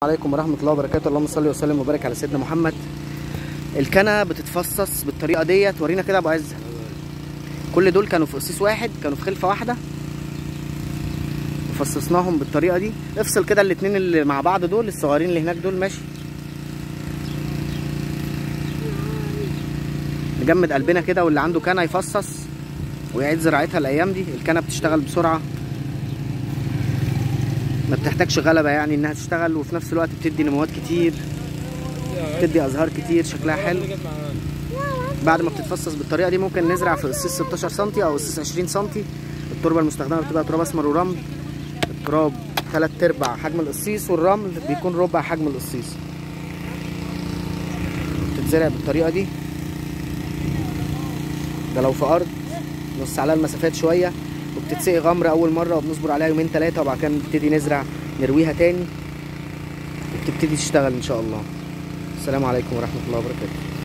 عليكم ورحمة الله وبركاته. اللهم صل وسلم وبارك على سيدنا محمد. الكنة بتتفصص بالطريقة ديت. ورينا كده يا ابو عزة. كل دول كانوا في قصيص واحد، كانوا في خلفة واحدة، وفصصناهم بالطريقة دي. افصل كده الاتنين اللي مع بعض دول، الصغيرين اللي هناك دول، ماشي. نجمد قلبنا كده، واللي عنده كنة يفصص ويعيد زراعتها الايام دي. الكنة بتشتغل بسرعة، ما بتحتاجش غلبة يعني انها تشتغل، وفي نفس الوقت بتدي نموات كتير، بتدي ازهار كتير، شكلها حلو. بعد ما بتتفصص بالطريقه دي ممكن نزرع في قصيص 16 سم او قصيص 20 سم. التربه المستخدمه بتبقى تراب اسمر ورمل. التراب 3/4 حجم القصيص، والرمل بيكون ربع حجم القصيص. بتتزرع بالطريقه دي. ده لو في ارض نص عليها المسافات شويه، وبتتسقي غمر اول مره، وبنصبر عليها يومين 3، وبعد كده نبتدي نزرع، نرويها تاني، وبتبتدي تشتغل ان شاء الله. السلام عليكم ورحمه الله وبركاته.